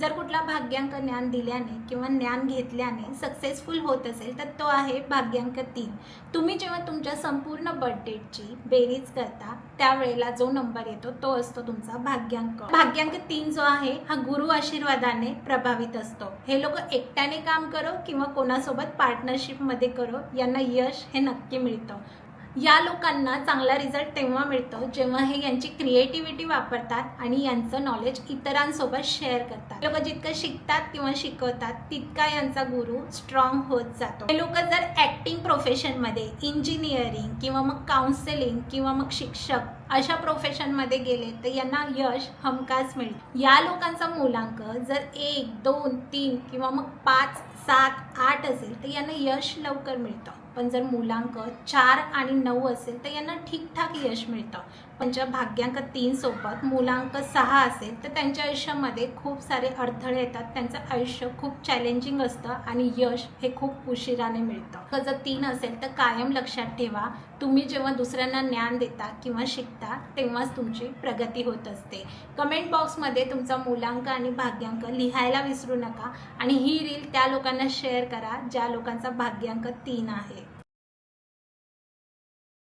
जर कुठला भाग्यांक ज्ञान दिल्याने किंवा ज्ञान घेतल्याने सक्सेसफुल होत असेल तर तो आहे भाग्यांक 3. तुम्ही जेव्हा तुमच्या संपूर्ण बर्थ डेटची बेरीज करता त्यावेळेला जो नंबर येतो तो असतो तुमचा भाग्यांक. भाग्यांक 3 जो आहे हा गुरु आशीर्वादाने प्रभावित असतो. हे लोक एकट्याने काम करो किंवा कोणासोबत पार्टनरशिपमध्ये करो, यांना यश हे नक्की मिळतं. या लोकांना चांगला रिझल्ट तेव्हा मिळतो जेव्हा हे यांची क्रिएटिव्हिटी वापरतात आणि यांचं नॉलेज इतरांसोबत शेअर करतात. लोक जितकं शिकतात किंवा शिकवतात तितका यांचा गुरु स्ट्रॉंग होत जातो. हे लोक जर ॲक्टिंग प्रोफेशनमध्ये, इंजिनिअरिंग किंवा मग काउन्सिलिंग किंवा मग शिक्षक अशा प्रोफेशनमध्ये गेले तर यांना यश हमखास मिळेल. या लोकांचा मूलांक जर 1, 2, 3 किंवा मग 5, 7, 8 असेल तर यांना यश लवकर मिळतं. पण जर मूलांक 4 आणि 9 असेल तर यांना ठीकठाक यश मिळतं. पण ज्या भाग्यांक 3 सोबत मूलांक 6 असेल तर त्यांच्या आयुष्यामध्ये खूप सारे अडथळे येतात. त्यांचं आयुष्य खूप चॅलेंजिंग असतं आणि यश हे खूप उशिराने मिळतं. जर 3 असेल तर कायम लक्षात ठेवा, तुम्ही जेव्हा दुसऱ्यांना ज्ञान देता किंवा शिकता तेव्हाच तुमची प्रगती होत असते. कमेंट बॉक्समध्ये तुमचा मूलांक आणि भाग्यांक लिहायला विसरू नका आणि ही रील त्या लोकांना शेअर करा ज्या लोकांचा भाग्यांक 3 आहे.